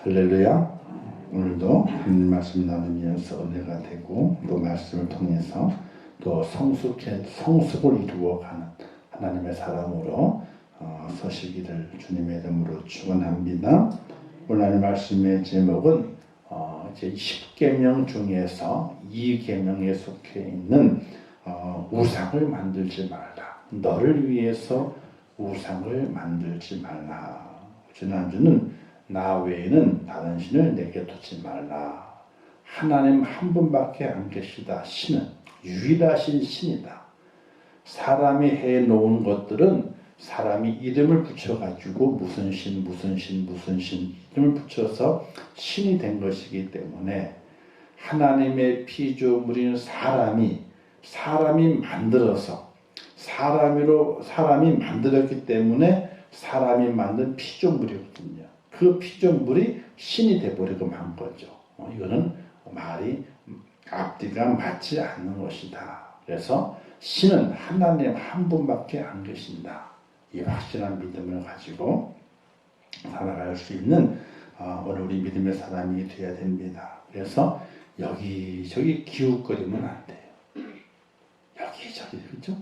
할렐루야. 오늘도 하나님 말씀 나누면서 은혜가 되고 또 말씀을 통해서 또 성숙을 이루어가는 하나님의 사람으로 서시기를 주님의 이름으로 축원합니다. 오늘 말씀의 제목은 이제 10계명 중에서 2계명에 속해 있는 우상을 만들지 말라. 너를 위해서 우상을 만들지 말라. 지난주는 나 외에는 다른 신을 내게 두지 말라. 하나님 한 분밖에 안 계시다. 신은 유일하신 신이다. 사람이 해놓은 것들은 사람이 이름을 붙여가지고 무슨 신 이름을 붙여서 신이 된 것이기 때문에 하나님의 피조물인 사람이 만들어서 사람이 만들었기 때문에 사람이 만든 피조물이거든요. 그 피조물이 신이 되어버리고 만 거죠. 이거는 말이 앞뒤가 맞지 않는 것이다. 그래서 신은 하나님 한 분밖에 안 계신다. 이 확실한 믿음을 가지고 살아갈 수 있는 오늘 우리 믿음의 사람이 되어야 됩니다. 그래서 여기저기 기웃거리면 안 돼요. 여기저기, 그렇죠?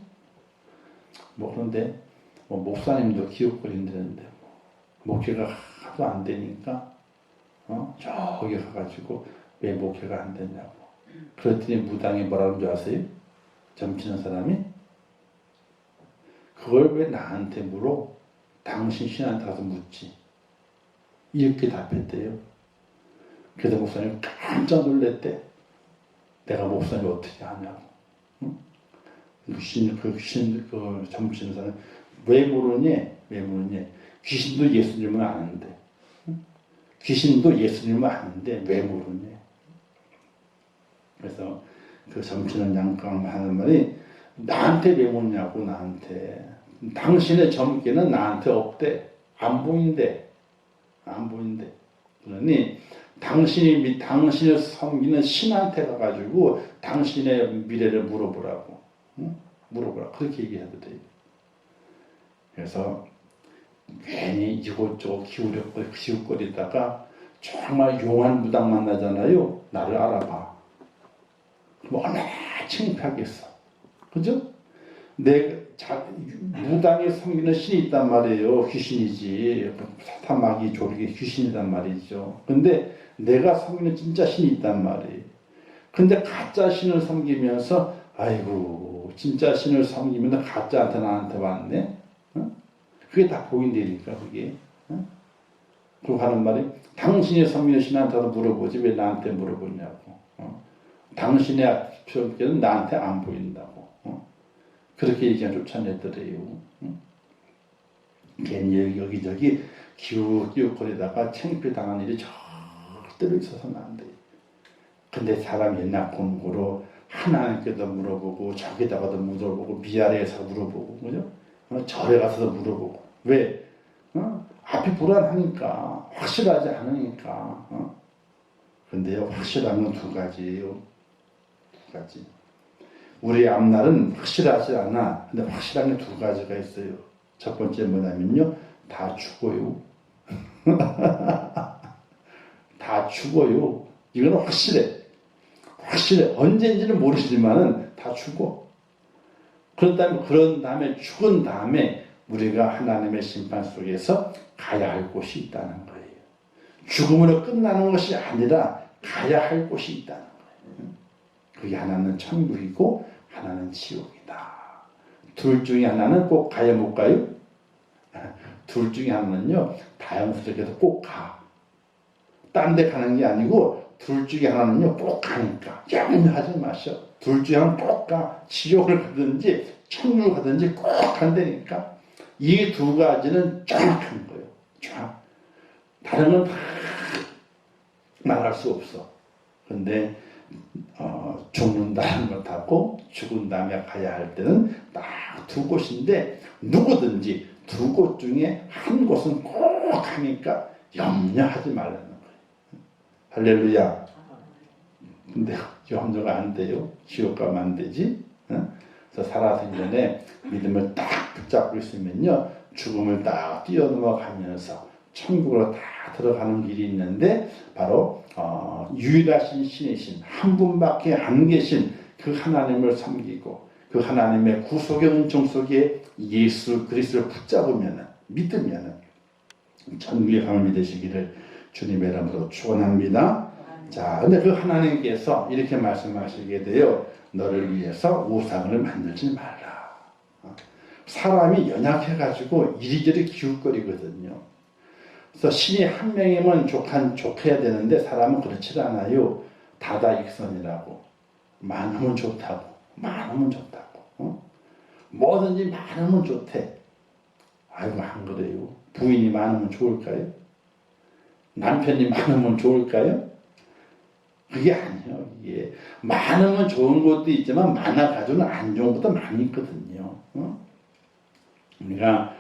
그런데 목사님도 기웃거린다는데 목회가 하도 안 되니까 저기 가가지고 왜 목회가 안 되냐고. 그랬더니 무당이 뭐라는 줄 아세요? 점치는 사람이 그걸 왜 나한테 물어? 당신 신한테 가서 묻지. 이렇게 답했대요. 그래서 목사님 깜짝 놀랬대. 내가 목사님 어떻게 하냐고. 응? 그 점치는 사람 왜 모르니? 귀신도 예수님을 아는데. 응? 귀신도 예수님을 아는데 왜 모르니? 그래서 그 점치는 양감 하는 말이 나한테 왜 묻냐고. 나한테 당신의 점괘는 나한테 없대. 안 보인대. 그러니 당신을 섬기는 신한테 가가지고 당신의 미래를 물어보라고. 응? 물어보라. 그렇게 얘기해도 돼요. 그래서 괜히 이곳저곳 기웃거리다가 정말 용한 무당 만나잖아요. 나를 알아봐. 그럼 얼마나 창피하겠어. 그죠? 무당이 섬기는 신이 있단 말이에요. 귀신이지. 사탄마귀 조르기 귀신이란 말이죠. 근데 내가 섬기는 진짜 신이 있단 말이에요. 근데 가짜 신을 섬기면서 아이고 진짜 신을 섬기면 가짜한테 나한테 왔네. 그게 다 보인다니까 그게. 그리고 하는 말이 당신이 섬기는 신한테도 물어보지 왜 나한테 물어보냐고. 당신의 표현은 나한테 안 보인다고. 그렇게 얘기가 쫓아내더래요. 괜히 여기저기 기웃기웃거리다가 창피당한 일이 절대로 있어서는 안 돼요. 근데 사람이 옛날 공부로 하나님께도 물어보고 저기다가도 물어보고 미아래에서 물어보고 그죠? 절에 가서도 물어보고 왜? 앞이 불안하니까 확실하지 않으니까. 근데요 확실한 건 두 가지예요. 두 가지. 우리 앞날은 확실하지 않아. 근데 확실한 게 두 가지가 있어요. 첫 번째 뭐냐면요 다 죽어요. 다 죽어요. 이거는 확실해. 언제인지는 모르지만은 다 죽어. 그런 다음에 죽은 다음에 우리가 하나님의 심판 속에서 가야 할 곳이 있다는 거예요. 죽음으로 끝나는 것이 아니라 가야 할 곳이 있다는 거예요. 그게 하나는 천국이고 하나는 지옥이다. 둘 중에 하나는 꼭 가야 못 가요? 둘 중에 하나는요 다양스럽게도 꼭 가. 딴 데 가는 게 아니고 둘 중에 하나는요 꼭 가니까 염려하지 마셔. 둘 중에 하나는 꼭 가. 지옥을 가든지 천국을 가든지 꼭 간다니까. 이 두 가지는 정확한 거예요. 다른 건 다 말할 수 없어. 근데 죽는다는 것하고 죽은 다음에 가야 할 때는 딱 두 곳인데 누구든지 두 곳 중에 한 곳은 꼭 가니까 염려하지 말라는 거예요. 할렐루야. 근데 염려가 안 돼요. 지옥 가면 안 되지. 그래서 살아생전에 믿음을 딱 붙잡고 있으면요 죽음을 딱 뛰어넘어가면서 천국으로 다 들어가는 길이 있는데 바로 유일하신 신이신 한 분밖에 안 계신 그 하나님을 섬기고 그 하나님의 구속의 은총 속에 예수 그리스도를 붙잡으면 믿으면 천국에 가면 되시기를 주님의 이름으로 축원합니다. 자, 근데 그 하나님께서 이렇게 말씀하시게 돼요. 너를 위해서 우상을 만들지 말라. 사람이 연약해가지고 이리저리 기웃거리거든요. 그래서 신이 한 명이면 좋해야 되는데 사람은 그렇지 않아요. 다다익선이라고. 많으면 좋다고. 많으면 좋다고. 뭐든지 많으면 좋대. 아이고 안 그래요. 부인이 많으면 좋을까요? 남편이 많으면 좋을까요? 그게 아니에요. 이게 많으면 좋은 것도 있지만 많아가지고는 안 좋은 것도 많이 있거든요. 우리가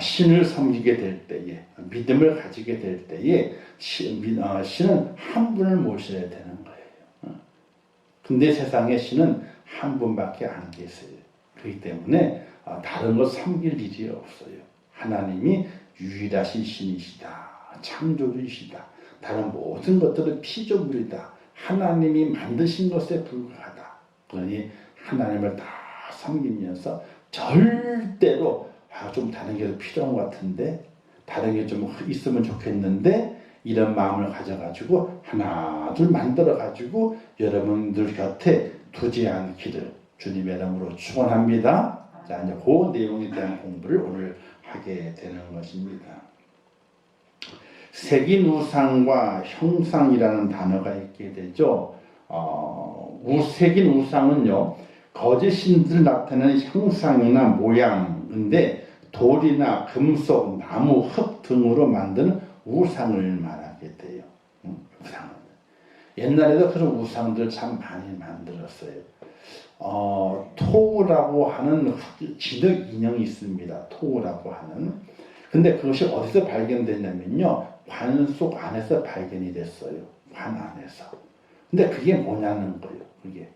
신을 섬기게 될 때에 믿음을 가지게 될 때에 신은 한 분을 모셔야 되는 거예요. 근데 세상에 신은 한 분밖에 안 계세요. 그렇기 때문에 다른 것 섬길 일이 없어요. 하나님이 유일하신 신이시다. 창조주이시다. 다른 모든 것들은 피조물이다. 하나님이 만드신 것에 불과하다. 그러니 하나님을 다 섬기면서 절대로 좀 다른 게 필요한 것 같은데 다른 게 좀 있으면 좋겠는데 이런 마음을 가져가지고 하나 둘 만들어가지고 여러분들 곁에 두지 않기를 주님의 이름으로 축원합니다. 자, 이제 그 내용에 대한 공부를 오늘 하게 되는 것입니다. 색인 우상과 형상이라는 단어가 있게 되죠. 색인 우상은요, 거짓 신들 나타내는 형상이나 모양인데 돌이나 금속, 나무, 흙 등으로 만든 우상을 말하게 돼요. 우상은. 옛날에도 그런 우상들 참 많이 만들었어요. 토우라고 하는 진흙 인형이 있습니다. 토우라고 하는. 근데 그것이 어디서 발견됐냐면요. 관 속 안에서 발견이 됐어요. 관 안에서. 근데 그게 뭐냐는 거예요. 그게.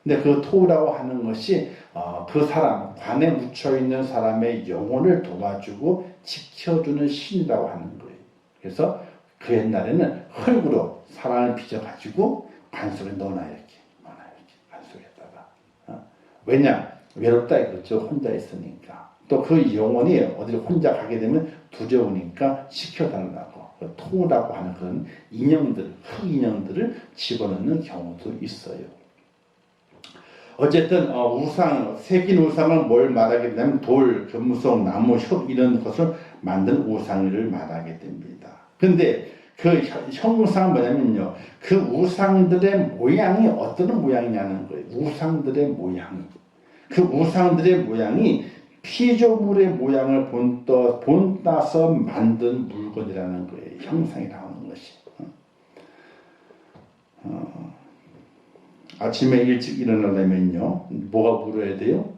근데 그 토우라고 하는 것이 그 사람, 관에 묻혀있는 사람의 영혼을 도와주고 지켜주는 신이라고 하는 거예요. 그래서 그 옛날에는 흙으로 사람을 빚어가지고 관 속에 넣어놔 이렇게. 관 속에다가. 왜냐? 외롭다 이거죠. 혼자 있으니까. 또 그 영혼이 어디를 혼자 가게 되면 두려우니까 지켜달라고. 토우라고 하는 그런 인형들, 흙 인형들을 집어넣는 경우도 있어요. 어쨌든 우상, 색인 우상은 뭘 말하게 되냐면 돌, 금속, 나무, 흙 이런 것을 만든 우상을 말하게 됩니다. 근데 그 형상은 뭐냐면요. 그 우상들의 모양이 어떤 모양이냐는 거예요. 우상들의 모양이. 그 우상들의 모양이 피조물의 모양을 본따서 만든 물건이라는 거예요. 형상이라고 하는 것이. 아침에 일찍 일어나려면요. 뭐가 울어야 돼요?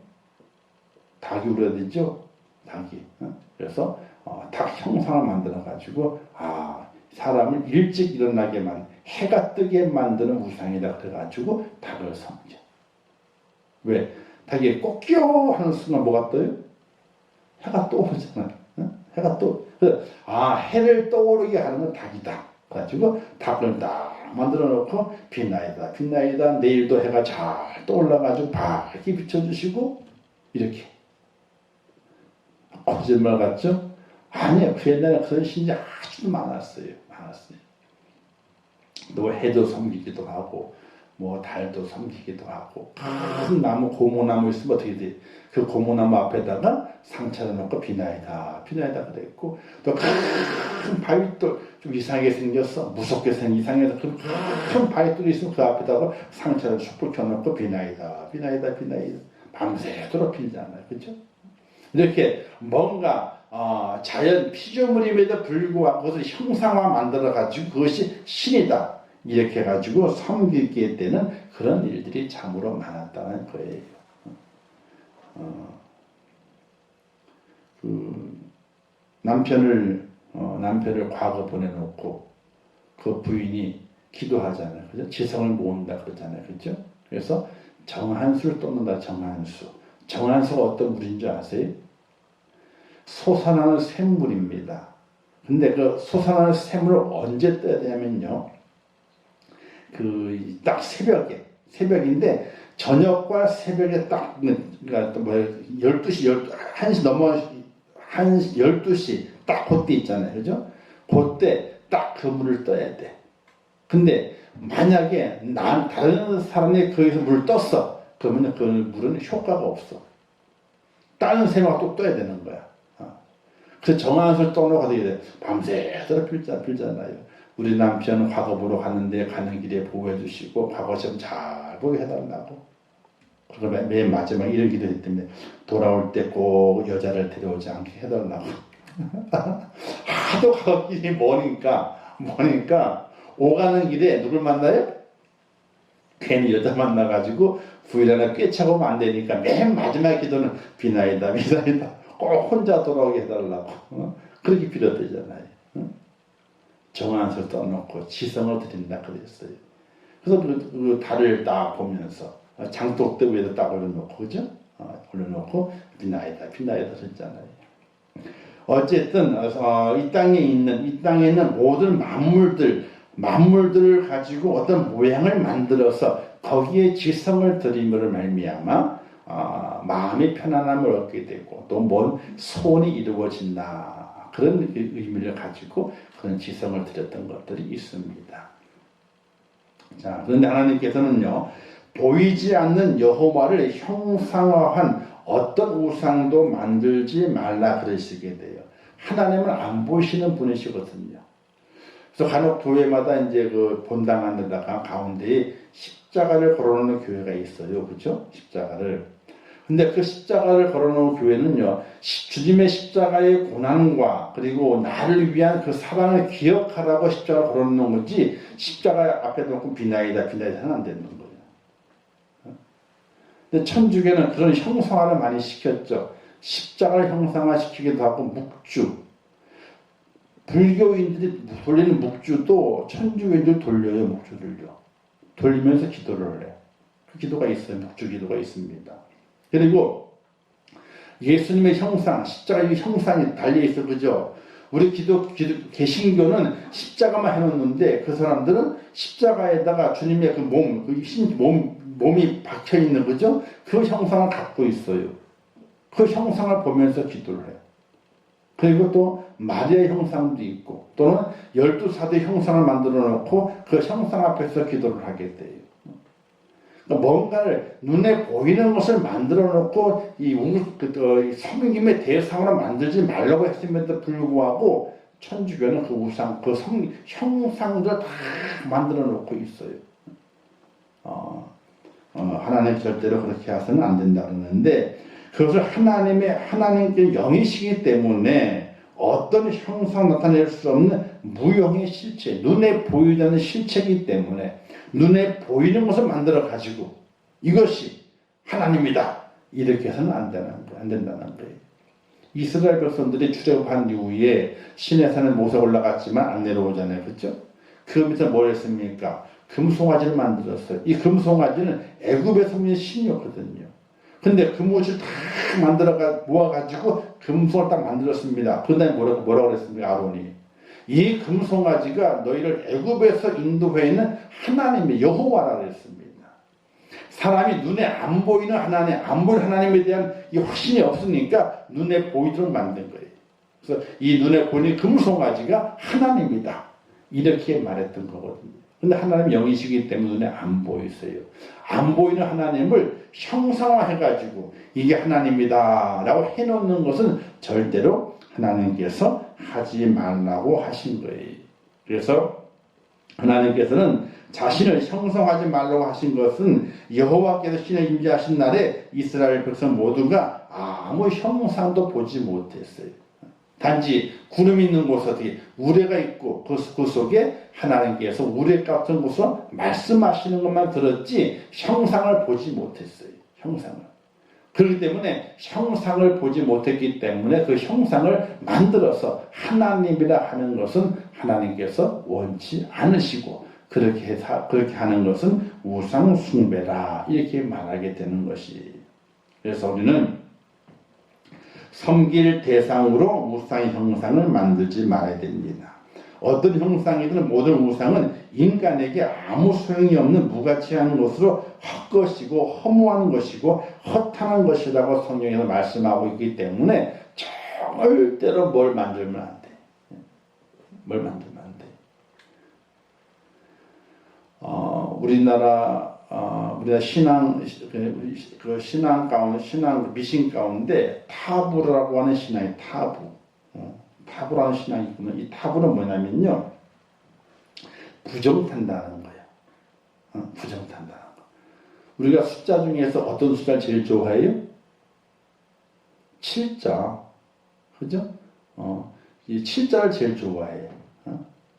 닭이 울어야 되죠? 닭이. 그래서 닭 형상을 만들어가지고 사람을 일찍 일어나게만 해가 뜨게 만드는 우상이다 그래가지고 닭을 섬겨. 왜? 닭이 꼭끼요 하는 순간 뭐가 떠요? 해가 떠오르잖아요. 해가 해를 떠오르게 하는 건 닭이다. 그래가지고 닭을 딱 만들어 놓고 빛나이다 내일도 해가 잘 떠올라가지고 밝게 비춰주시고 이렇게. 거짓말 같죠? 아니에요. 그 옛날에 그런 신이 아주 많았어요. 또 해도 섬기기도 하고 뭐 달도 섬기기도 하고 큰 나무 고무나무 있으면 어떻게 돼? 그 고무나무 앞에다가 상처를 놓고 비나이다 그랬고 또 큰 바위돌 좀 이상하게 생겼어 무섭게 이상해서 큰 바위돌이 있으면 그 앞에다가 상처를 쑥 켜놓고 비나이다 밤새도록 빌잖아요. 그렇죠? 이렇게 뭔가 자연 피조물임에도 불구하고 그것을 형상화 만들어 가지고 그것이 신이다 이렇게 해가지고 섬기게 되는 그런 일들이 참으로 많았다는 거예요. 남편을 과거 보내놓고 그 부인이 기도하잖아요. 그죠? 지성을 모은다 그러잖아요. 그죠? 그래서 정한수를 떠난다. 정한수가 어떤 물인 줄 아세요? 솟아나는 샘물입니다. 근데 그 솟아나는 샘을 언제 떠야 되냐면요. 그 딱 새벽인데 저녁과 새벽에 딱 그러니까 뭐 12시 1시 넘어 12시 딱 그때 있잖아요. 그죠? 그때 딱 그 물을 떠야 돼. 근데 만약에 다른 사람이 거기서 물을 떴어. 그러면 그 물은 효과가 없어. 다른 샘하고 또 떠야 되는 거야. 그래서 정한 술 떠놓고 어떻게 돼? 밤새도록 빌잖아요. 우리 남편 과거 보러 갔는데 가는 길에 보호해 주시고 과거 시험 잘 보게 해달라고. 그리고 맨 마지막에 이런 기도 때문에 돌아올 때 꼭 여자를 데려오지 않게 해달라고. 하도 가는 길이 머니까 오가는 길에 누굴 만나요? 괜히 여자 만나가지고 후일 하나 꿰차고 오면 안 되니까 맨 마지막 기도는 비나이다 꼭 혼자 돌아오게 해달라고. 그렇게 빌어대잖아요. 정한 술 떠놓고 지성을 드린다 그랬어요. 그래서 그 달을 딱 보면서 장독대 위에다 딱 올려놓고, 그죠? 올려놓고 비나이다 했잖아요. 어쨌든 이 땅에는 모든 만물들을 가지고 어떤 모양을 만들어서 거기에 지성을 드림으로 말미암아 마음의 편안함을 얻게 되고 또 뭔 소원이 이루어진다. 그런 의미를 가지고 그런 지성을 드렸던 것들이 있습니다. 자, 그런데 하나님께서는요, 보이지 않는 여호와를 형상화한 어떤 우상도 만들지 말라 그러시게 돼요. 하나님은 안 보이시는 분이시거든요. 그래서 간혹 교회마다 이제 그 본당 안에다가 가운데에 십자가를 걸어놓는 교회가 있어요. 그죠? 십자가를. 근데 그 십자가를 걸어놓은 교회는요, 주님의 십자가의 고난과 그리고 나를 위한 그 사랑을 기억하라고 십자가를 걸어놓는 거지, 십자가 앞에 놓고 비나이다 하면 안 되는 거예요. 근데 천주교는 그런 형상화를 많이 시켰죠. 십자가를 형상화시키기도 하고, 묵주. 불교인들이 돌리는 묵주도 천주교인들 돌려요, 묵주를요. 돌리면서 기도를 해요. 그 기도가 있어요. 묵주 기도가 있습니다. 그리고 예수님의 형상, 십자가의 형상이 달려있어, 그죠? 우리 개신교는 십자가만 해놓는데 그 사람들은 십자가에다가 주님의 그 몸이 박혀있는, 그죠? 그 형상을 갖고 있어요. 그 형상을 보면서 기도를 해요. 그리고 또 마리아의 형상도 있고 또는 12사도의 형상을 만들어 놓고 그 형상 앞에서 기도를 하게 돼요. 뭔가를 눈에 보이는 것을 만들어 놓고 섬김의 대상으로 만들지 말라고 했음에도 불구하고 천주교는 그 우상, 그 형상들 다 만들어 놓고 있어요. 하나님 절대로 그렇게 해서는 안 된다 그러는데, 그것을 하나님께 영이시기 때문에 어떤 형상 나타낼 수 없는 무형의 실체, 눈에 보이지 않는 실체이기 때문에 눈에 보이는 것을 만들어 가지고 이것이 하나님이다 이렇게 해서는 안 된다는 거예요. 이스라엘 백성들이 출애굽한 이후에 시내 산에 모세 올라갔지만 안 내려오잖아요. 그렇죠? 그 밑에 뭘 했습니까? 금송아지를 만들었어요. 이 금송아지는 애굽에서 온 신이었거든요. 근데 금옷을 다 모아가지고 금송을 딱 만들었습니다. 그 다음에 뭐라고 그랬습니까? 아론이. 이 금송아지가 너희를 애굽에서 인도해 있는 하나님의 여호와라 그랬습니다. 사람이 눈에 안 보이는 하나님에 대한 이 확신이 없으니까 눈에 보이도록 만든 거예요. 그래서 이 눈에 보이는 금송아지가 하나님이다. 이렇게 말했던 거거든요. 근데 하나님 영이시기 때문에 눈에 안 보이세요. 안 보이는 하나님을 형상화해가지고 이게 하나님이다 라고 해놓는 것은 절대로 하나님께서 하지 말라고 하신 거예요. 그래서 하나님께서는 자신을 형성하지 말라고 하신 것은 여호와께서 신을 임재하신 날에 이스라엘 백성 모두가 아무 형상도 보지 못했어요. 단지 구름 있는 곳에 어떻게 우레가 있고 그 속에 하나님께서 우레 같은 곳으로 말씀하시는 것만 들었지 형상을 보지 못했어요. 형상을. 그렇기 때문에 형상을 보지 못했기 때문에 그 형상을 만들어서 하나님이라 하는 것은 하나님께서 원치 않으시고 그렇게 하는 것은 우상 숭배라 이렇게 말하게 되는 것이. 그래서 우리는 섬길 대상으로 우상의 형상을 만들지 말아야 됩니다. 어떤 형상이든 모든 우상은 인간에게 아무 소용이 없는 무가치한 것으로 헛것이고 허무한 것이고 허탄한 것이라고 성경에서 말씀하고 있기 때문에 절대로 뭘 만들면 안 돼. 뭘 만들면 안 돼. 우리나라 신앙 신앙 가운데 미신 가운데 타부라고 하는 신앙이 타부라는 신앙이 있구나. 이 타부는 뭐냐면요, 부정탄다는 거예요. 부정탄다는 거. 우리가 숫자 중에서 어떤 숫자를 제일 좋아해요? 7자, 그죠? 이 7자를 제일 좋아해요.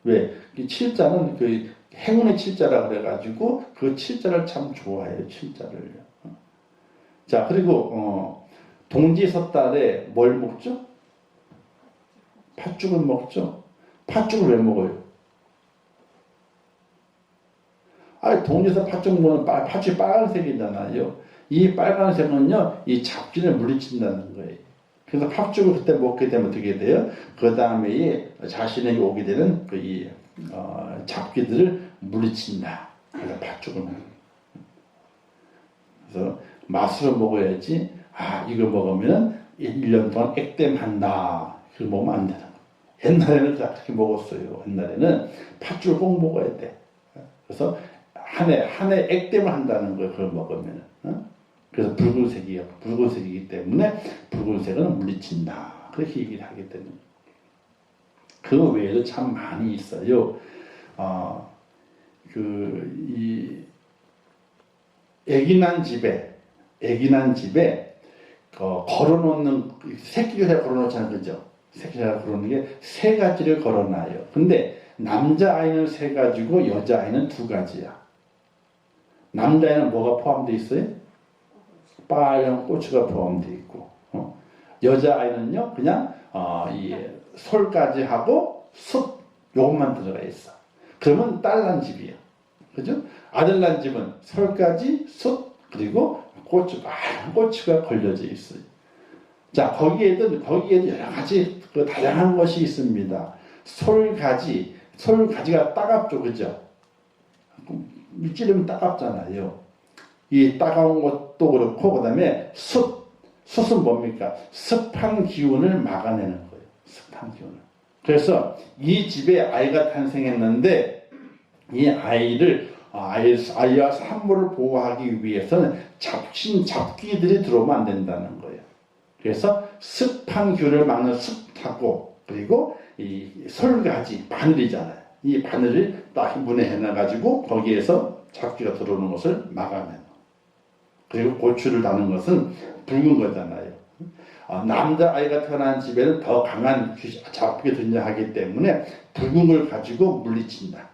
왜? 이 7자는 그 행운의 7자라 그래가지고 그 7자를 참 좋아해요. 7자를. 자, 그리고 동지섣달에 뭘 먹죠? 팥죽을 먹죠. 팥죽을 왜 먹어요? 동지에서 팥죽 먹으면 팥죽이 빨간색이잖아요. 이 빨간색은요, 이 잡균을 물리친다는 거예요. 그래서 팥죽을 그때 먹게 되면 어떻게 돼요? 그 다음에 자신에게 오게 되는 잡귀들을 물리친다. 그래서 팥죽을 먹는 거예요. 그래서 맛으로 먹어야지, 이거 먹으면 1년 동안 액땜한다. 그걸 먹으면 안 되는 거예요. 옛날에는 그렇게 먹었어요. 옛날에는 팥죽을 꼭 먹어야 돼. 그래서 한 해 액땜을 한다는 거예요. 그걸 먹으면. 그래서 붉은색이기 때문에 붉은색은 물리친다. 그렇게 얘기를 하기 때문에. 그 외에도 참 많이 있어요. 애기난 집에 걸어놓는, 새끼를 걸어놓잖아요. 그죠? 새끼를 걸어놓는 게 세 가지를 걸어놔요. 근데 남자아이는 세 가지고 여자아이는 두 가지야. 남자아이는 뭐가 포함되어 있어요? 빨간 고추가 포함되어 있고, 여자아이는요, 그냥, 이 솔까지 하고 숯, 요것만 들어가 있어. 그러면 딸 난 집이야. 그죠? 아들 난 집은 솔까지, 숯, 그리고 빨간 고추가 걸려져 있어요. 자, 거기에도 여러 가지 다양한 것이 있습니다. 솔가지가 따갑죠, 그죠? 찌르면 따갑잖아요. 이 따가운 것도 그렇고, 그 다음에 숯은 뭡니까? 습한 기운을 막아내는 거예요. 습한 기운을. 그래서 이 집에 아이가 탄생했는데, 이 아이와 산모를 보호하기 위해서는 잡귀들이 들어오면 안 된다는 거예요. 그래서 습한 기운을 막는 숯하고, 그리고 이 솔가지, 바늘이잖아요. 이 바늘을 딱 문에 해놔가지고 거기에서 잡귀가 들어오는 것을 막아내는. 그리고 고추를 다는 것은 붉은 거잖아요. 남자아이가 태어난 집에는 더 강한 잡귀가 등장하기 때문에 붉은 걸 가지고 물리친다.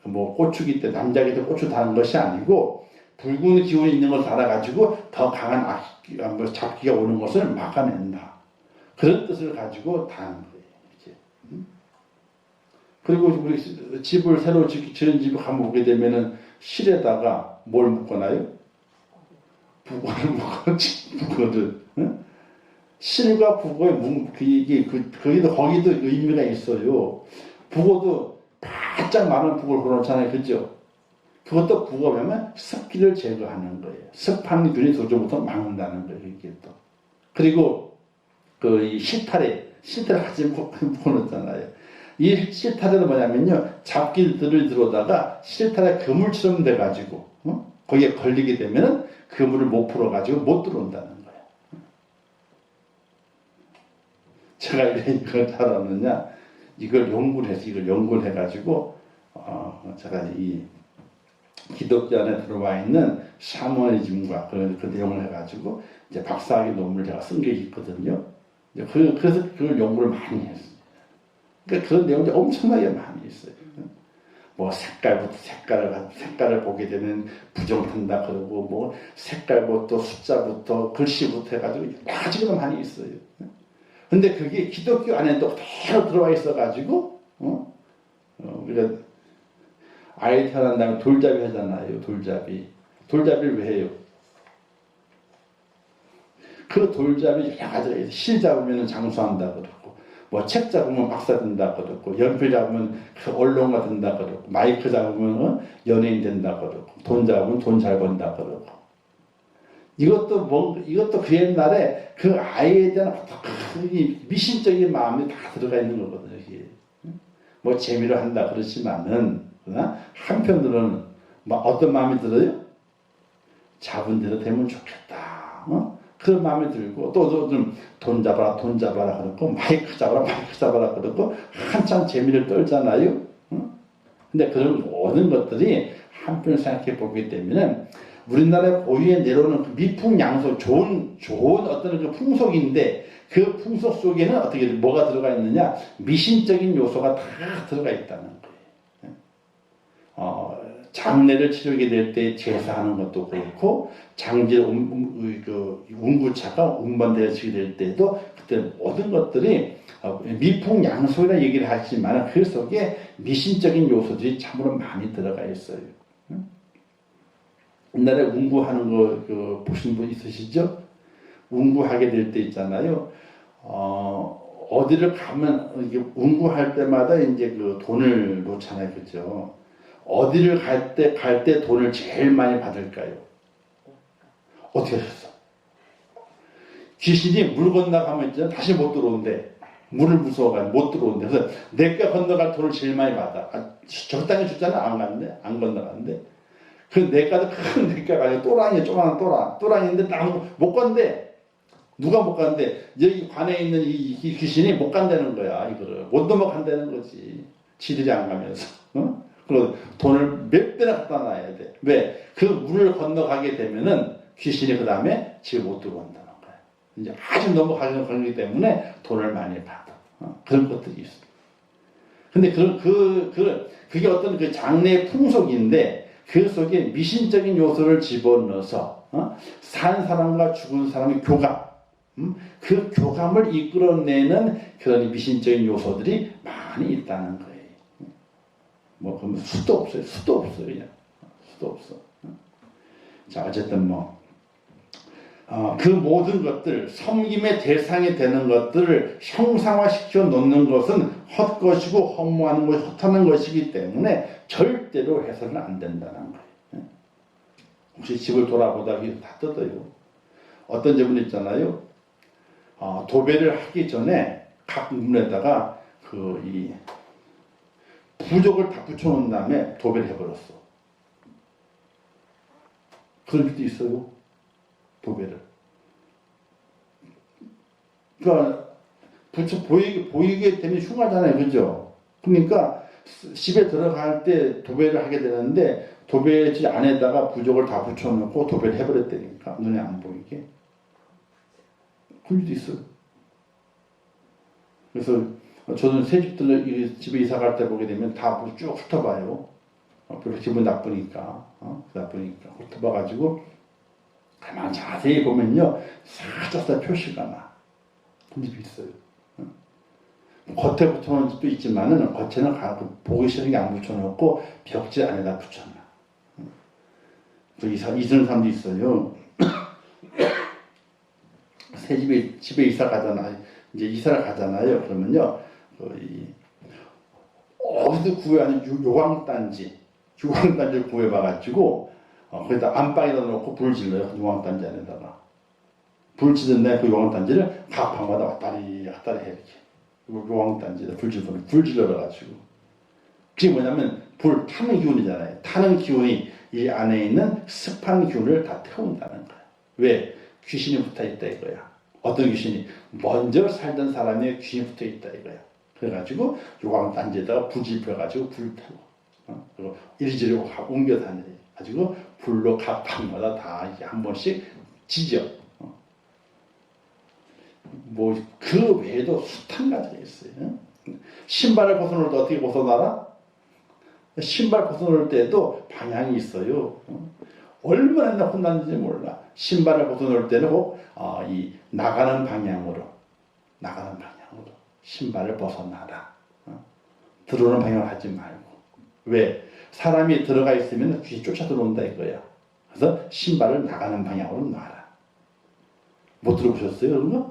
고추기 때 남자기 때 고추 다는 것이 아니고 붉은 기운이 있는 것을 달아가지고 더 강한 잡귀가 오는 것을 막아낸다. 그런 뜻을 가지고 다는 거예요. 이렇게. 그리고 우리 집을 새로 지은 집에 가면 보게 되면은 실에다가 뭘 묶어놔요? 북어를 묶어놓지. 북어를. 실과 북어의 거기도 의미가 있어요. 북어도 바짝 많은 북을 걸어놓잖아요. 그죠? 그것도 북어면 습기를 제거하는 거예요. 습한 균이 도저부터 막는다는 거예요. 이게 또. 그리고 이 실타래 같이 묶어놓잖아요. 이 실타래는 뭐냐면요, 잡기들을 들어오다가 실타래 그물처럼 돼가지고 거기에 걸리게 되면은 그물을 못 풀어가지고 못 들어온다는 거예요. 제가 이걸 잘 알았느냐? 이걸 연구를 해가지고 제가 이 기독교 안에 들어와 있는 샤머니즘과 그 내용을 해가지고 이제 박사학위 논문을 제가 쓴 게 있거든요. 그래서 그걸 연구를 많이 했어요. 그러니까 그런 내용이 엄청나게 많이 있어요. 뭐 색깔을 보게 되면 부정한다 그러고, 뭐 색깔부터 숫자부터 글씨부터 해가지고 여러 가지가 많이 있어요. 근데 그게 기독교 안에 또 그대로 들어와 있어가지고, 우리가 아이 태어난 다음에 돌잡이 하잖아요. 돌잡이를 왜 해요? 그 돌잡이 여러 가지가 있어요. 실 잡으면 장수한다 그러고, 뭐 책 잡으면 박사 된다 그러고, 연필 잡으면 그 언론가 된다 그러고, 마이크 잡으면 연예인 된다 그러고, 돈 잡으면 돈 잘 번다 그러고. 이것도 그 옛날에 그 아이에 대한 미신적인 마음이 다 들어가 있는 거거든요. 이게. 뭐 재미로 한다 그렇지만은, 그러나 한편으로는 뭐 어떤 마음이 들어요? 잡은 대로 되면 좋겠다. 그런 마음이 들고, 또 좀 돈 잡아라 그러고, 마이크 잡아라 그러고, 한참 재미를 떨잖아요. 근데 그런 모든 것들이 한편 생각해 보게 되면은 우리나라의 고유에 내려오는 그 미풍양속, 좋은 어떤 그 풍속인데, 그 풍속 속에는 어떻게, 뭐가 들어가 있느냐? 미신적인 요소가 다 들어가 있다는 거예요. 장례를 치르게 될 때 제사하는 것도 그렇고, 장질 운구차가 운반되어지게 될 때도 그때 모든 것들이 미풍양속이라는 얘기를 하지만 그 속에 미신적인 요소들이 참으로 많이 들어가 있어요. 옛날에 운구하는 거 보신 분 있으시죠? 운구하게 될 때 있잖아요. 어디를 가면 이게 운구할 때마다 이제 그 돈을 놓잖아요, 그죠? 어디를 갈 때 돈을 제일 많이 받을까요? 어떻게 하셨어? 귀신이 물 건너가면 이제 다시 못 들어온대. 물을 무서워가지고 못 들어온대. 그래서 내가 건너갈 돈을 제일 많이 받아. 적당히 줬잖아. 안 건너갔는데. 그 내가도 큰 내가가 아니고 또랑이야, 조그마한 또랑인데 못 간대. 누가 못 간대? 여기 관에 있는 이 귀신이 못 간다는 거야. 이거를 못 넘어간다는 거지. 지들이 안 가면서. 그리고 돈을 몇 배나 갖다 놔야 돼. 왜? 그 물을 건너가게 되면은 귀신이 그 다음에 집에 못 들어온다는 거야. 이제 아주 넘어가는 거기 때문에 돈을 많이 받아. 그런 것들이 있어. 근데 그게 어떤 그 장래의 풍속인데, 그 속에 미신적인 요소를 집어넣어서 산 사람과 죽은 사람의 교감, 그 교감을 이끌어내는 그런 미신적인 요소들이 많이 있다는 거예요. 뭐 그러면 수도 없어요. 그냥 수도 없어. 자, 어쨌든 그 모든 것들, 섬김의 대상이 되는 것들을 형상화시켜 놓는 것은 헛것이고 허무하는 것이 헛하는 것이기 때문에 절대로 해서는 안 된다는 거예요. 혹시 집을 돌아보다 다 뜯어요. 어떤 집은 있잖아요. 도배를 하기 전에 각 문에다가 이 부적을 다 붙여놓은 다음에 도배를 해버렸어. 그런 집도 있어요. 도배를. 그러니까 보이게 되면 흉하잖아요, 그죠? 그러니까 집에 들어갈 때 도배를 하게 되는데 도배지 안에다가 부적을 다 붙여놓고 도배를 해버렸다니까, 눈에 안 보이게. 그런 집도 있어요. 그래서 저는 새 집에 이사 갈 때 보게 되면 다 쭉 훑어봐요. 별로 기분 나쁘니까 훑어봐가지고 가만 자세히 보면요, 살짝 표시가 나. 그런 집이 있어요. 겉에 붙여놓은 집도 있지만은 겉에는 보기 싫은 게 안 붙여놓고 벽지 안에다 붙여놔. 이런 사람도 있어요. 새 집에 이사 가잖아. 이제 이사를 가잖아요. 그러면요, 어디서 구해하는 요광단지를 구해봐가지고 거기다 안방에다 놓고 불 질러요. 요광단지 안에다가 불 지른 날 그 요광단지를 각 방마다 왔다리 해 이렇게. 요광단지에다 불 질러가지고. 그게 뭐냐면 불 타는 기운이잖아요. 타는 기운이 이 안에 있는 습한 기운을 다 태운다는 거야. 왜? 귀신이 붙어 있다 이거야. 어떤 귀신이? 먼저 살던 사람의 귀신이 붙어 있다 이거야. 그래가지고 요광단지에다가 불 펴가지고 불 태워. 그리고 이리저리 옮겨 다녀 가지고 불로 각 방마다 다 이렇게 한 번씩 지져. 그 외에도 숱한 가지가 있어요. 신발을 벗어놓을 때 어떻게 벗어나라? 신발 벗어놓을 때도 방향이 있어요. 얼마나 혼났는지 몰라. 신발을 벗어놓을 때는 이 나가는 방향으로 신발을 벗어나라. 들어오는 방향을 하지 말고. 왜? 사람이 들어가 있으면 귀 쫓아 들어온다 이거야. 그래서 신발을 나가는 방향으로 놔라. 못 들어보셨어요, 그런 거?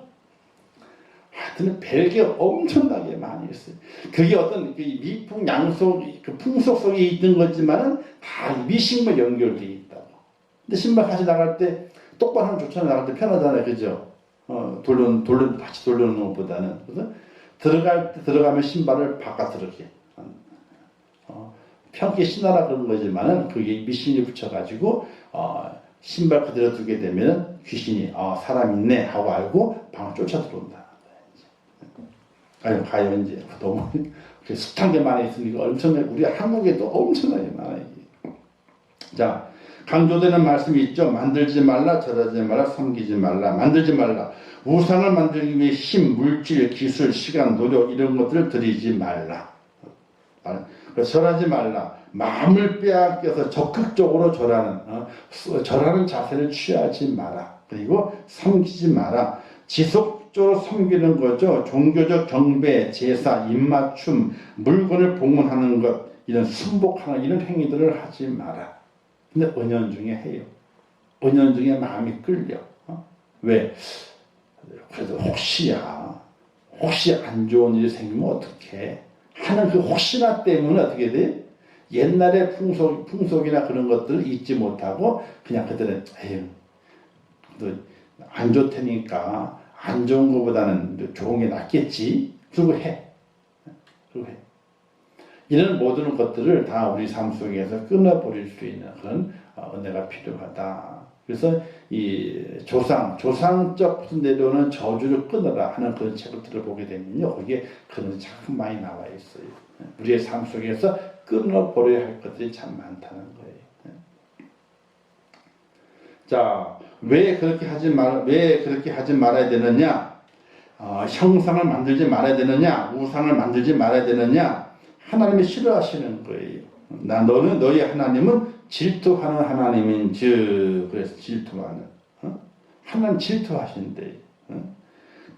하여튼 별게 엄청나게 많이 있어요. 그게 어떤 그 미풍양속, 그 풍속 속에 있는 거지만은 다 미신과 연결되어 있다고. 근데 신발 같이 나갈 때 똑바로 하면 좋잖아요. 나갈 때 편하잖아요, 그죠? 같이 돌려놓는 것보다는. 그래서 들어갈 때 들어가면 신발을 바깥으로 이렇게. 편하게 신나라 그런 거지만은 그게 미신이 붙여가지고, 신발 그대로 두게 되면은 귀신이, 사람 있네 하고 알고 방을 쫓아 들어온다. 가요, 이제. 너무, 숱한 게 많이 있으니까 엄청나게, 우리 한국에도 엄청나게 많아요. 자, 강조되는 말씀이 있죠. 만들지 말라, 절하지 말라, 섬기지 말라. 만들지 말라. 우상을 만들기 위해 힘, 물질, 기술, 시간, 노력, 이런 것들을 들이지 말라. 절하지 말라. 마음을 빼앗겨서 적극적으로 절하는 자세를 취하지 마라. 그리고 섬기지 마라. 지속적으로 섬기는 거죠. 종교적 경배, 제사, 입맞춤, 물건을 봉헌하는 것, 이런 순복하는 이런 행위들을 하지 마라. 근데 은연중에 해요. 은연중에 마음이 끌려. 왜? 그래도 혹시 안 좋은 일이 생기면 어떡해? 하는 그 혹시나 때문에 어떻게 돼? 옛날의 풍속이나 그런 것들을 잊지 못하고 그냥 그들은 안 좋다니까 안 좋은 것보다는 좋은 게 낫겠지. 그리고 해. 이런 모든 것들을 다 우리 삶 속에서 끊어버릴 수 있는 그런 은혜가 필요하다. 그래서 이 조상적 무슨 내려오는 저주를 끊어라 하는 그런 책을 들어보게 되면요. 거기에 그런 참 많이 나와 있어요. 우리의 삶 속에서 끊어버려야 할 것들이 참 많다는 거예요. 자, 왜 그렇게 하지 말아야 되느냐? 형상을 만들지 말아야 되느냐? 우상을 만들지 말아야 되느냐? 하나님이 싫어하시는 거예요. 너희 하나님은 질투하는 하나님인즉, 그래서 질투하는. 하나님 질투하신대.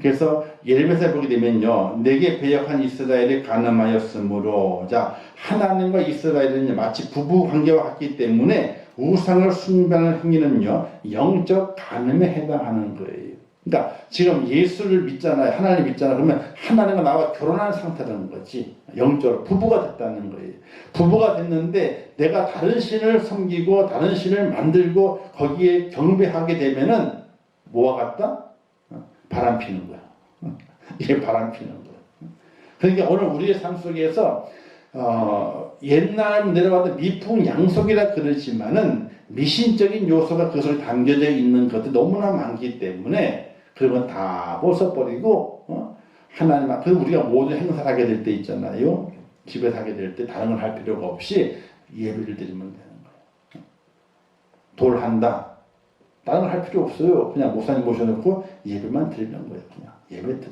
그래서 예레미야에 보게 되면요, 내게 배역한 이스라엘이 간음하였으므로, 자, 하나님과 이스라엘은 마치 부부 관계와 같기 때문에 우상을 숭배하는 행위는요, 영적 간음에 해당하는 거예요. 그러니까 지금 예수를 믿잖아요. 하나님 믿잖아요. 그러면 하나님과 나와 결혼한 상태라는 거지. 영적으로 부부가 됐다는 거예요. 부부가 됐는데 내가 다른 신을 섬기고 다른 신을 만들고 거기에 경배하게 되면은 뭐와 같다? 바람 피는 거야. 이게 바람 피는 거야. 그러니까 오늘 우리의 삶 속에서 옛날 내려왔던 미풍양속이라 그러지만은 미신적인 요소가 그것을 담겨져 있는 것들이 너무나 많기 때문에 그러면 다 벗어버리고 하나님 앞에 우리가 모든 행사를 하게 될 때 있잖아요. 집에서 하게 될 때 다른 걸 할 필요가 없이 예배를 드리면 되는 거예요. 돌한다. 다른 걸 할 필요 없어요. 그냥 목사님 모셔놓고 예배만 드리는 거예요. 그냥 예배 드려.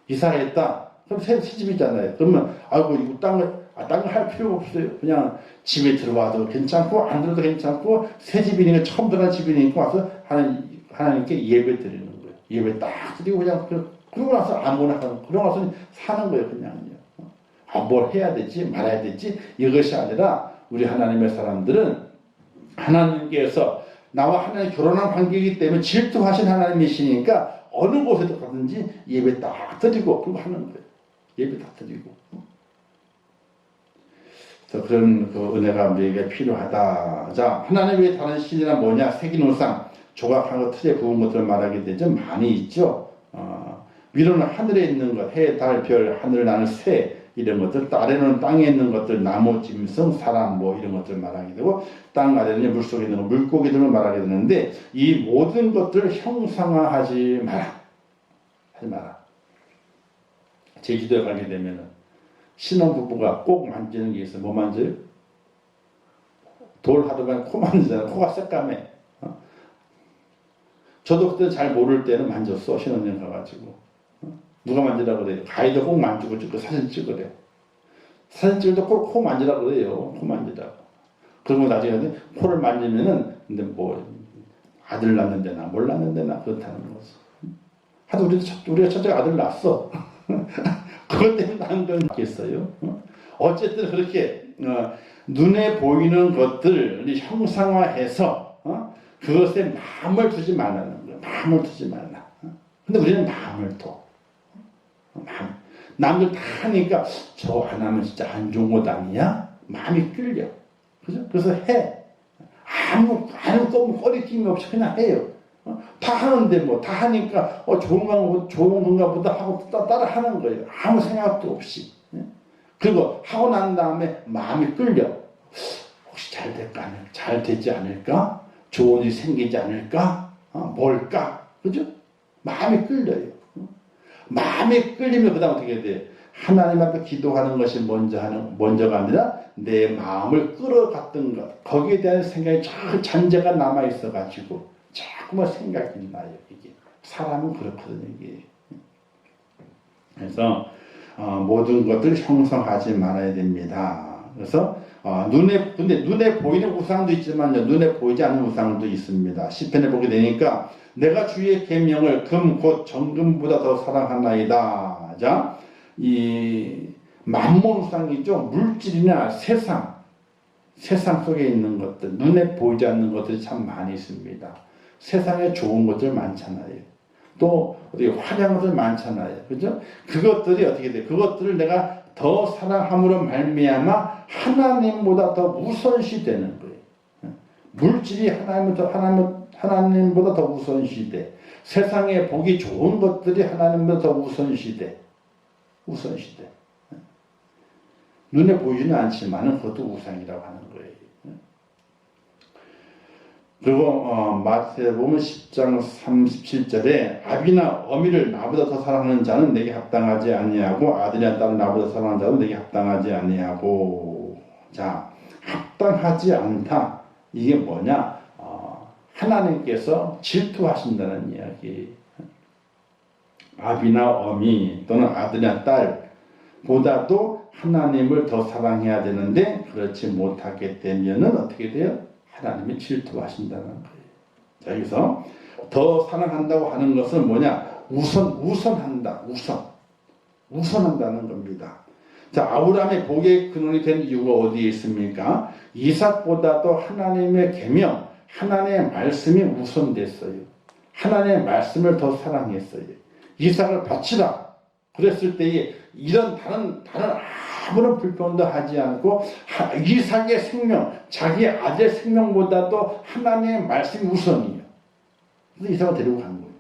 이사했다. 그럼 새 집이잖아요. 그러면 아이고 이거 딴 거 할 필요 없어요. 그냥 집에 들어와도 괜찮고 안 들어도 괜찮고 새 집이니까 처음 들어간 집이니까 와서 하나님께 예배 드리는 거예요. 예배 딱 드리고 그냥 그러고 나서 아무나 하는 그러고 나서 사는 거예요. 그냥요. 뭘 해야 되지 말아야 되지 이것이 아니라 우리 하나님의 사람들은 하나님께서 나와 하나님 결혼한 관계이기 때문에 질투하신 하나님이시니까 어느 곳에도 가든지 예배 딱 드리고 그리고 하는 거예요. 예배 딱 드리고. 그래서 그런 그 은혜가 우리에게 필요하다. 자, 하나님 외에 다른 신이란 뭐냐? 새긴 우상, 조각한 것, 틀에 부은 것들을 말하게 되죠. 많이 있죠. 위로는 하늘에 있는 것, 해, 달, 별, 하늘 나는 새 이런 것들, 아래는 땅에 있는 것들, 나무, 짐승, 사람 뭐 이런 것들을 말하게 되고 땅 아래는 물속에 있는 것, 물고기들을 말하게 되는데 이 모든 것들을 형상화하지 마라. 하지 마라. 제주도에 가게 되면은 신혼부부가 꼭 만지는 게 있어요. 뭐 만져요? 돌 하루만 코 만지잖아요. 코가 새까매. 저도 그때 잘 모를 때는 만졌어. 신혼여행 가가지고. 누가 만지라고 그래요? 가이드 꼭 만지고 찍고 사진 찍으래요. 사진 찍을 때 꼭 코 만지라고 그래요. 코 만지라고. 그러고 나중에 코를 만지면은 근데 뭐 아들 낳는데나 뭘 낳는데나 그렇다는 거죠. 하도 우리가 첫째 아들 낳았어. 그것 때문에 난 건 있겠어요. 어쨌든 그렇게 눈에 보이는 것들을 형상화해서 그것에 마음을 두지 말라는 거예요. 마음을 두지 말라. 근데 우리는 마음을 둬. 남들 다 하니까 저 안 하면 진짜 안 좋은 것 아니야? 마음이 끌려. 그죠? 그래서 해. 아무 꺼리낌이 없이 그냥 해요. 다 하는데 뭐, 다 하니까, 좋은 건가 보다 하고 따라 하는 거예요. 아무 생각도 없이. 그리고 하고 난 다음에 마음이 끌려. 혹시 잘 되지 않을까? 좋은 일이 생기지 않을까? 뭘까? 그죠? 마음이 끌려요. 마음이 끌리면 그 다음 어떻게 돼? 하나님 앞에 기도하는 것이 먼저가 아니라 내 마음을 끌어갔던 것. 거기에 대한 생각이 자꾸 잔재가 남아있어가지고 자꾸만 생각이 나요. 이게. 사람은 그렇거든요. 이게. 그래서 모든 것들 형성하지 말아야 됩니다. 그래서 근데 눈에 보이는 우상도 있지만요, 눈에 보이지 않는 우상도 있습니다. 시편에 보게 되니까 내가 주의 계명을 금 곧 정금보다 더 사랑하나이다. 자, 이 만몬 우상이죠. 물질이나 세상 속에 있는 것들, 눈에 보이지 않는 것들이 참 많이 있습니다. 세상에 좋은 것들 많잖아요. 또 어떻게 화려한 것들 많잖아요. 그죠? 그것들이 어떻게 돼? 그것들을 내가 더 사랑함으로 말미암아 하나님보다 더 우선시 되는 거예요. 물질이 하나님보다 더 우선시 돼. 세상에 보기 좋은 것들이 하나님보다 더 우선시 돼. 눈에 보이지는 않지만 그것도 우상이라고 하는 거예요. 그리고 마태복음 보면 10장 37절에 아비나 어미를 나보다 더 사랑하는 자는 내게 합당하지 아니하고 아들이나 딸을 나보다 사랑하는 자는 내게 합당하지 아니하고. 자, 합당하지 않다. 이게 뭐냐? 하나님께서 질투하신다는 이야기. 아비나 어미 또는 아들이나 딸보다도 하나님을 더 사랑해야 되는데 그렇지 못하게 되면은 어떻게 돼요? 하나님이 질투하신다는 거예요. 자, 여기서 더 사랑한다고 하는 것은 뭐냐? 우선한다는 겁니다. 자, 아브라함의 복의 근원이 된 이유가 어디에 있습니까? 이삭보다도 하나님의 계명, 하나님의 말씀이 우선됐어요. 하나님의 말씀을 더 사랑했어요. 이삭을 바치라. 그랬을 때에 이런 다른 아무런 불평도 하지 않고 이삭의 생명, 자기 아들의 생명보다도 하나님의 말씀이 우선이에요. 그래서 이삭을 데리고 간 거예요.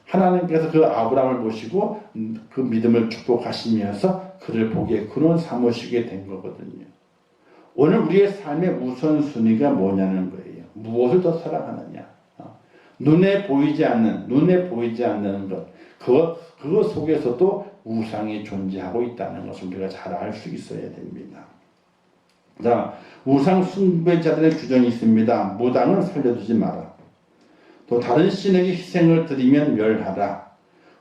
하나님께서 그 아브라함을 보시고 그 믿음을 축복하시면서 그를 복의 근원 삼으시게 된 거거든요. 오늘 우리의 삶의 우선순위가 뭐냐는 거예요. 무엇을 더 사랑하느냐. 눈에 보이지 않는 것. 그것 속에서도 우상이 존재하고 있다는 것을 우리가 잘 알 수 있어야 됩니다. 자, 우상 숭배자들의 규정이 있습니다. 무당은 살려두지 마라. 또 다른 신에게 희생을 드리면 멸하라.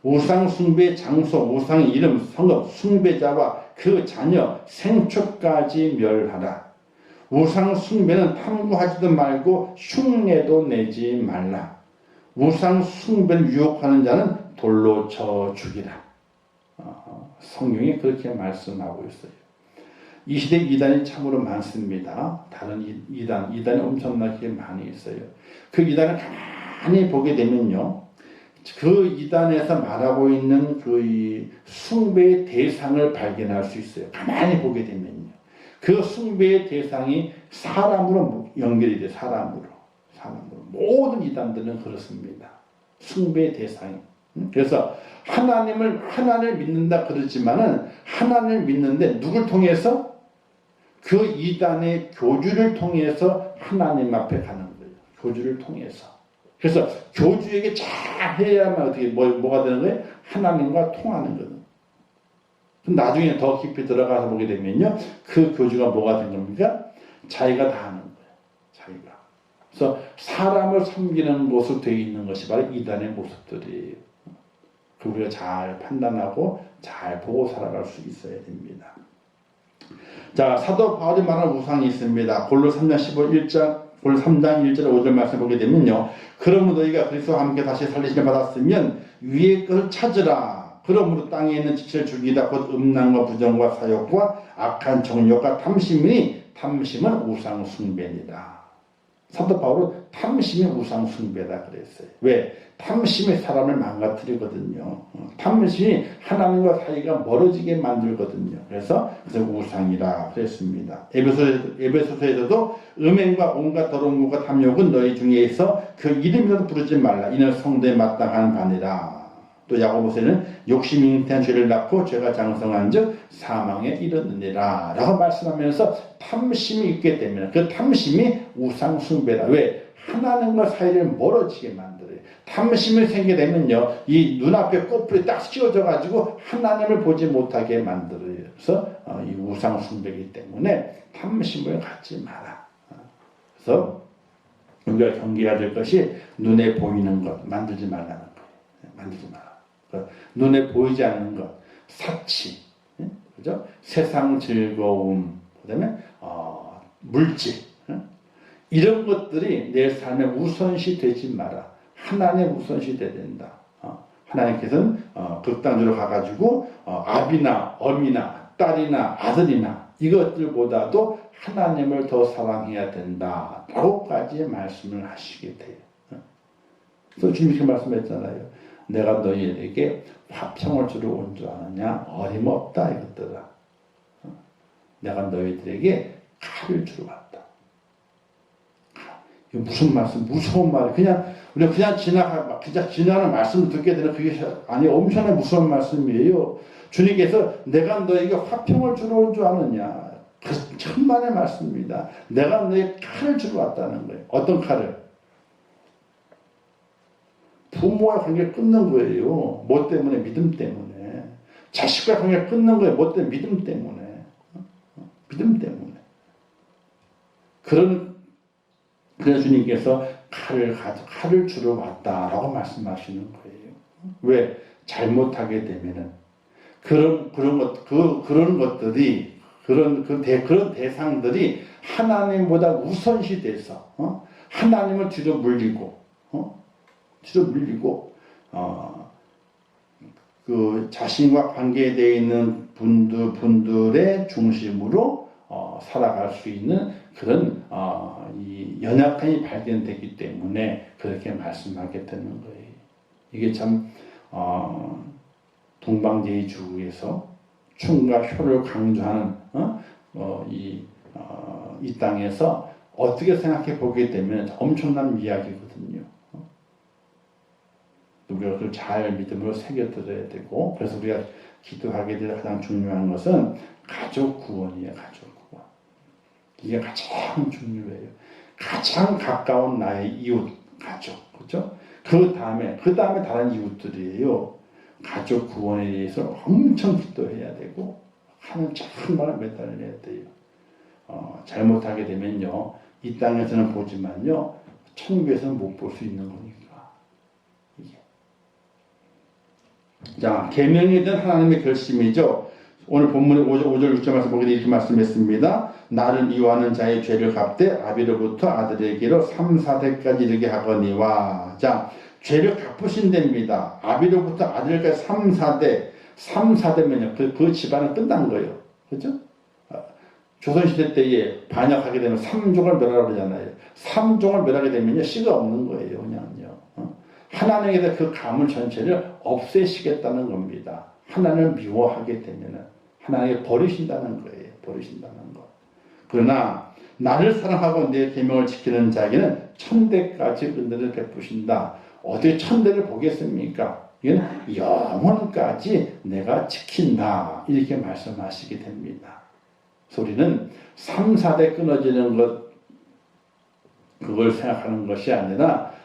우상 숭배 장소, 우상의 이름, 성읍, 숭배자와 그 자녀, 생축까지 멸하라. 우상 숭배는 탐구하지도 말고 흉내도 내지 말라. 우상 숭배를 유혹하는 자는 돌로 쳐 죽이라. 성경이 그렇게 말씀하고 있어요. 이 시대 이단이 참으로 많습니다. 다른 이단이 엄청나게 많이 있어요. 그 이단을 가만히 보게 되면요, 그 이단에서 말하고 있는 그 숭배의 대상을 발견할 수 있어요. 가만히 보게 되면요, 그 숭배의 대상이 사람으로 연결이 돼요. 사람으로. 모든 이단들은 그렇습니다. 숭배의 대상이. 그래서 하나님을 믿는다 그러지만은 하나님을 믿는데 누굴 통해서? 그 이단의 교주를 통해서 하나님 앞에 가는 거예요. 교주를 통해서. 그래서 교주에게 잘 해야만 어떻게 뭐가 되는 거예요? 하나님과 통하는 거예요. 그럼 나중에 더 깊이 들어가서 보게 되면요, 그 교주가 뭐가 된 겁니까? 자기가 다 하는 거예요. 자기가. 그래서 사람을 섬기는 곳으로 되어 있는 것이 바로 이단의 모습들이에요. 우리가 잘 판단하고 잘 보고 살아갈 수 있어야 됩니다. 자, 사도 바울이 말한 우상이 있습니다. 골로 3장 1절 5절 말씀 보게 되면요, 그러므로 너희가 그리스도와 함께 다시 살리심을 받았으면 위의 것을 찾으라. 그러므로 땅에 있는 지체를 죽이다. 곧 음란과 부정과 사욕과 악한 정욕과 탐심이니 탐심은 우상 숭배니라. 사도 바울은 탐심이 우상 숭배다 그랬어요. 왜? 탐심이 사람을 망가뜨리거든요. 탐심이 하나님과 사이가 멀어지게 만들거든요. 그래서 우상이라 그랬습니다. 에베소서에서도 음행과 온갖 더러운 것과 탐욕은 너희 중에서 그 이름이라도 부르지 말라. 이는 성도에 마땅한 바니라. 또 야고보서에는 욕심이 잉태한 죄를 낳고 죄가 장성한 즉 사망에 이르느니라 라고 말씀하면서 탐심이 있게 되면 그 탐심이 우상 숭배다. 왜? 하나님과 사이를 멀어지게 만들어요. 탐심이 생기게 되면요, 이 눈앞에 꽃불이 딱 씌워져 가지고 하나님을 보지 못하게 만들어요. 그래서 이 우상 숭배이기 때문에 탐심을 갖지 마라. 그래서 우리가 경계해야 될 것이 눈에 보이는 것 만들지 말라는 거예요. 만들지 마라. 눈에 보이지 않는 것, 사치, 그죠? 세상 즐거움, 그다음에 물질, 이런 것들이 내 삶의 우선시 되지 마라. 하나님의 우선시 돼야 된다. 하나님께서는 극단적으로 가가지고 아비나 어미나 딸이나 아들이나 이것들보다도 하나님을 더 사랑해야 된다. 라고까지 말씀을 하시게 돼요. 그래서 주님이 이렇게 말씀했잖아요. 내가 너희에게 화평을 주러 온 줄 아느냐? 어림없다 이것들아. 내가 너희들에게 칼을 주러 왔다. 이거 무슨 말씀? 무서운 말이 그냥 우리가 그냥 지나가는 말씀을 듣게 되는 그게 아니 엄청나게 무서운 말씀이에요. 주님께서 내가 너에게 화평을 주러 온 줄 아느냐? 그 천만의 말씀입니다. 내가 너에게 칼을 주러 왔다는 거예요. 어떤 칼을? 부모와 관계를 끊는 거예요. 뭐 때문에? 믿음 때문에. 자식과 관계를 끊는 거예요. 뭐 때문에? 믿음 때문에. 믿음 때문에. 그래서 주님께서 칼을 주러 왔다라고 말씀하시는 거예요. 왜? 잘못하게 되면은 그런 것들이 그런 대상들이 하나님보다 우선시 돼서 하나님을 뒤로 물리고 그 자신과 관계되어 있는 분들의 중심으로 살아갈 수 있는 그런 이 연약함이 발견되기 때문에 그렇게 말씀하게 되는 거예요. 이게 참 동방제의주의에서 춤과 효를 강조하는 이 땅에서 어떻게 생각해 보게 되면 엄청난 이야기거든요. 우리가 그걸 잘 믿음으로 새겨들어야 되고, 그래서 우리가 기도하게 될 가장 중요한 것은 가족 구원이에요. 가족 구원. 이게 가장 중요해요. 가장 가까운 나의 이웃, 가족, 그렇죠? 그 다음에 다른 이웃들이에요. 가족 구원에 대해서 엄청 기도해야 되고 하는 정말 매달려야 돼요. 잘못하게 되면요, 이 땅에서는 보지만요, 천국에서는 못 볼 수 있는 거니까. 자, 계명에 대한 하나님의 결심이죠. 오늘 본문의 5절 6절에서 보게 이렇게 말씀했습니다. 나를 미워하는 자의 죄를 갚되 아비로부터 아들에게로 3, 4대까지 이르게 하거니와. 자, 죄를 갚으신답니다. 아비로부터 아들까지 3, 4대면요. 그 집안은 끝난 거예요. 그렇죠? 조선시대 때에 반역하게 되면 3종을 멸하라고 그러잖아요. 3종을 멸하게 되면요, 씨가 없는 거예요. 그냥요. 하나님에 대한 그 가문 전체를 없애시겠다는 겁니다. 하나님을 미워하게 되면은 하나님을 버리신다는 거예요. 버리신다는 거. 그러나 나를 사랑하고 내 계명을 지키는 자에게는 천대까지 은혜를 베푸신다. 어떻게 천대를 보겠습니까? 이건 영원까지 내가 지킨다. 이렇게 말씀하시게 됩니다. 소리는 3, 4대 끊어지는 것, 그걸 생각하는 것이 아니라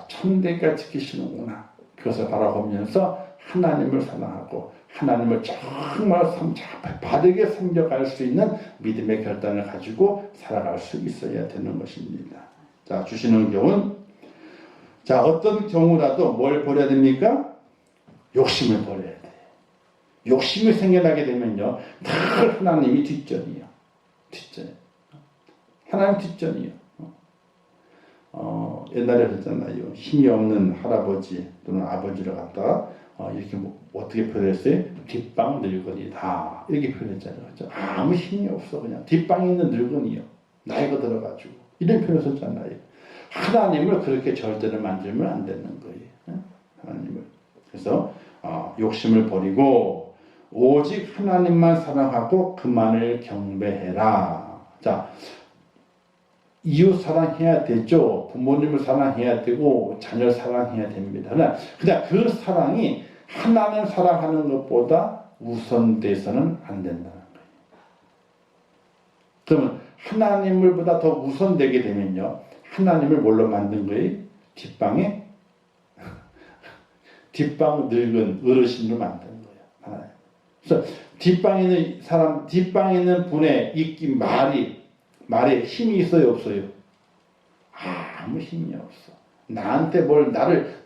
천대까지 지키시는구나. 그것을 바라보면서 하나님을 사랑하고 하나님을 정말 바르게 섬겨갈 수 있는 믿음의 결단을 가지고 살아갈 수 있어야 되는 것입니다. 자, 주시는 경우는, 자, 어떤 경우라도 뭘 버려야 됩니까? 욕심을 버려야 돼요. 욕심이 생겨나게 되면요, 늘 하나님이 뒷전이에요. 하나님 뒷전이에요. 옛날에 그랬잖아요. 힘이 없는 할아버지 또는 아버지를 갖다가 이렇게 어떻게 표현했어요? 뒷방 늙은이다. 이렇게 표현했잖아요. 그렇죠? 아무 힘이 없어. 그냥 뒷방에 있는 늙은이요. 나이가 들어가지고. 이런 표현을 썼잖아요. 하나님을 그렇게 절대로 만들면 안 되는 거예요. 하나님을. 그래서 욕심을 버리고 오직 하나님만 사랑하고 그만을 경배해라. 자, 이웃 사랑해야 되죠. 부모님을 사랑해야 되고 자녀를 사랑해야 됩니다. 그냥 그 사랑이 하나님 사랑하는 것보다 우선돼서는 안 된다는 거예요. 그러면 하나님을 보다 더 우선되게 되면요. 하나님을 뭘로 만든 거예요? 뒷방에 뒷방 늙은 어르신으로 만든 거예요. 하나님. 그래서 뒷방에 있는 사람, 뒷방에 있는 분의 말에 힘이 있어요, 없어요? 아무 힘이 없어. 나한테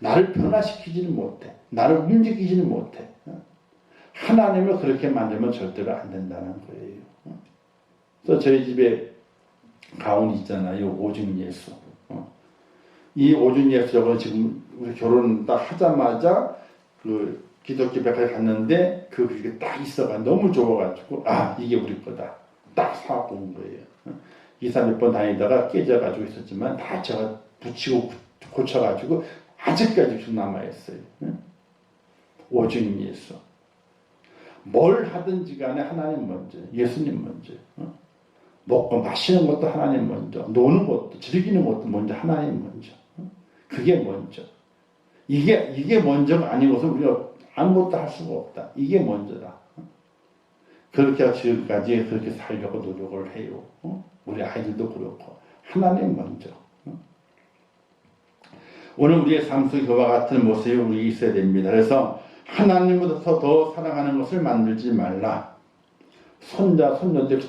나를 변화시키지는 못해. 나를 움직이지는 못해. 하나님을 그렇게 만들면 절대로 안 된다는 거예요. 그래서 저희 집에 가훈이 있잖아요. 오직 예수. 이 오직 예수라고 지금 우리 결혼 딱 하자마자 그 기독교 백화에 갔는데 그게 딱 있어가 너무 좋아가지고 이게 우리 거다. 딱 사갖고 온 거예요. 이사 몇 번 다니다가 깨져가지고 있었지만 다 제가 붙이고 고쳐가지고 아직까지 좀 남아있어요. 오직 예수. 뭘 하든지 간에 하나님 먼저, 예수님 먼저. 먹고 마시는 것도 하나님 먼저, 노는 것도, 즐기는 것도 먼저 하나님 먼저. 그게 먼저. 이게 먼저가 아니고서 우리가 아무것도 할 수가 없다. 이게 먼저다. 그렇게 지금까지 그렇게 살려고 노력을 해요. 우리 아이들도 그렇고. 하나님 먼저. 오늘 우리의 삶 속에 그와 같은 모습이 우리 있어야 됩니다. 그래서 하나님보다 더 사랑하는 것을 만들지 말라. 손자, 손녀들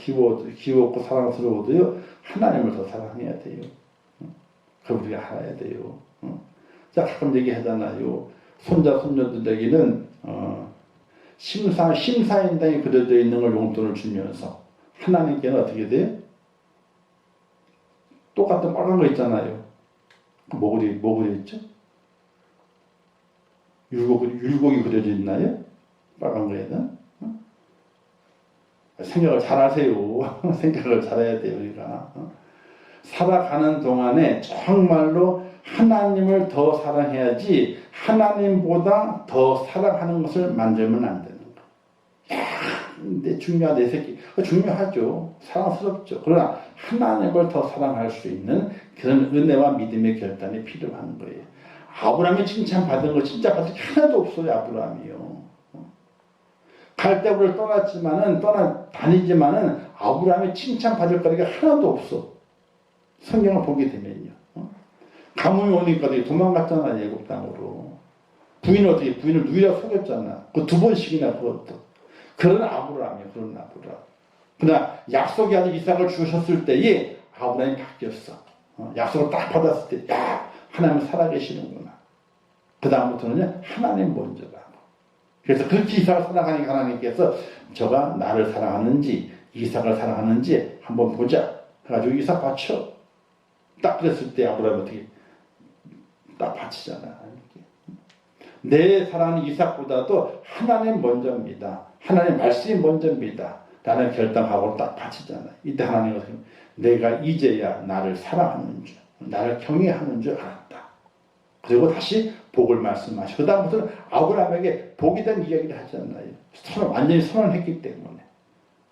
귀엽고 사랑스러워도요, 하나님을 더 사랑해야 돼요. 그걸 우리가 알아야 돼요. 자, 가끔 얘기하잖아요. 손자, 손녀들에게는, 심사인당이 그려져 있는 걸 용돈을 주면서, 하나님께는 어떻게 돼요? 똑같은 빨간 거 있잖아요. 뭐 그려 있죠? 율곡이 그려져 있나요? 빨간 거에는? 생각을 잘 하세요. 생각을 잘해야 돼요, 우리가. 살아가는 동안에 정말로 하나님을 더 사랑해야지 하나님보다 더 사랑하는 것을 만들면 안 되는 거예요. 근데 내 새끼. 중요하죠. 사랑스럽죠. 그러나 하나님을 더 사랑할 수 있는 그런 은혜와 믿음의 결단이 필요한 거예요. 아브라함이 칭찬받은 거 진짜 받을 게 하나도 없어요. 아브라함이요. 갈대우를 다니지만은 아브라함이 칭찬받을 거리가 하나도 없어. 성경을 보게 되면요. 가뭄이 오니까 도망갔잖아, 애굽 땅으로. 부인을 누이라고 속였잖아. 그 2번씩이나 그것도. 그런 아브라함이에요. 그러나 약속이 아닌 이삭을 주셨을 때에 아브라함이 바뀌었어. 약속을 딱 받았을 때, 하나님 살아계시는구나. 그 다음부터는 하나님 먼저다. 그래서 그렇게 이삭을 사랑하니까 하나님께서 저가 나를 사랑하는지 이삭을 사랑하는지 한번 보자. 그래가지고 이삭 바쳐. 딱 그랬을 때 아브라함이 어떻게 딱 바치잖아. 내 사랑하는 이삭보다도 하나님 먼저입니다. 하나님 말씀이 먼저입니다. 라는 결단하고 딱 바치잖아. 이때 하나님은 내가 이제야 나를 사랑하는 줄, 나를 경외하는 줄 알았다. 그리고 다시 복을 말씀하시고 그 다음부터는 아브라함에게 복이 된 이야기를 하지 않나요? 완전히 선언했기 때문에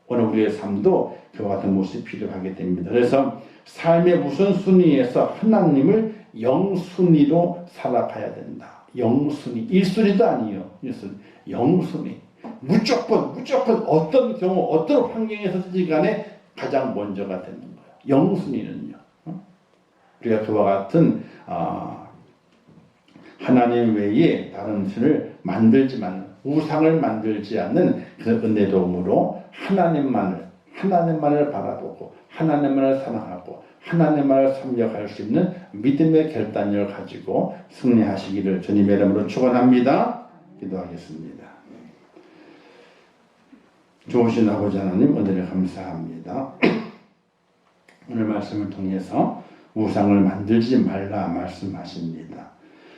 오늘 우리의 삶도 그와 같은 모습이 필요하게 됩니다. 그래서 삶의 우선순위에서 하나님을 영순위로 살아가야 된다. 영순위, 1순위도 아니에요. 1순위, 영순위. 무조건 어떤 경우 어떤 환경에서든지 간에 가장 먼저가 되는 거예요. 영순위는요. 우리가 그와 같은 하나님 외에 다른 신을 우상을 만들지 않는 그런 은혜로움으로 하나님만을 바라보고 하나님만을 사랑하고 하나님만을 섬겨갈 수 있는 믿음의 결단력을 가지고 승리하시기를 주님의 이름으로 축원합니다. 기도하겠습니다. 좋으신 아버지 하나님, 은혜를 감사합니다. 오늘 말씀을 통해서 우상을 만들지 말라 말씀하십니다.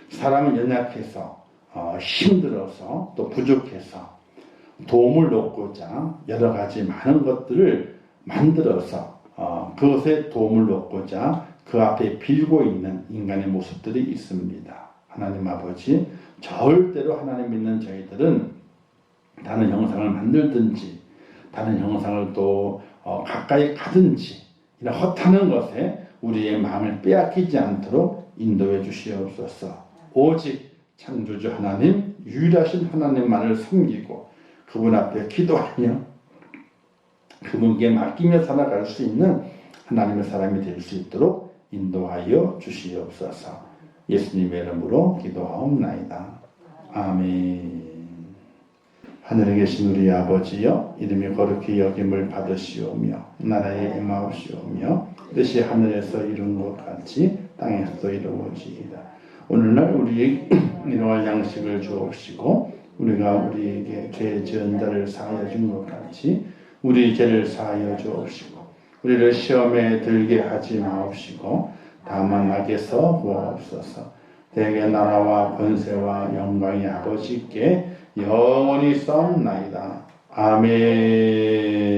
사람은 연약해서 힘들어서 또 부족해서 도움을 얻고자 여러 가지 많은 것들을 만들어서 그것에 도움을 얻고자 그 앞에 빌고 있는 인간의 모습들이 있습니다. 하나님 아버지, 절대로 하나님 믿는 저희들은 다른 형상을 만들든지 다른 형상을 또 가까이 가든지 이런 허탄한 것에 우리의 마음을 빼앗기지 않도록 인도해 주시옵소서. 오직 창조주 하나님, 유일하신 하나님만을 섬기고 그분 앞에 기도하며 그분께 맡기며 살아갈 수 있는 하나님의 사람이 될 수 있도록 인도하여 주시옵소서. 예수님의 이름으로 기도하옵나이다. 아멘. 하늘에 계신 우리 아버지여, 이름이 거룩히 여김을 받으시오며 나라에 임하옵시오며 뜻이 하늘에서 이룬 것 같이 땅에서도 이루어지이다. 오늘날 우리에게 일용할 양식을 주옵시고 우리가 우리에게 죄 지은 자를 사하여 준 것 같이 우리 죄를 사하여 주옵시고 우리를 시험에 들게 하지 마옵시고 다만 악에서 구하옵소서. 대개 나라와 권세와 영광이 아버지께 영원히 싸움나이다. 아멘.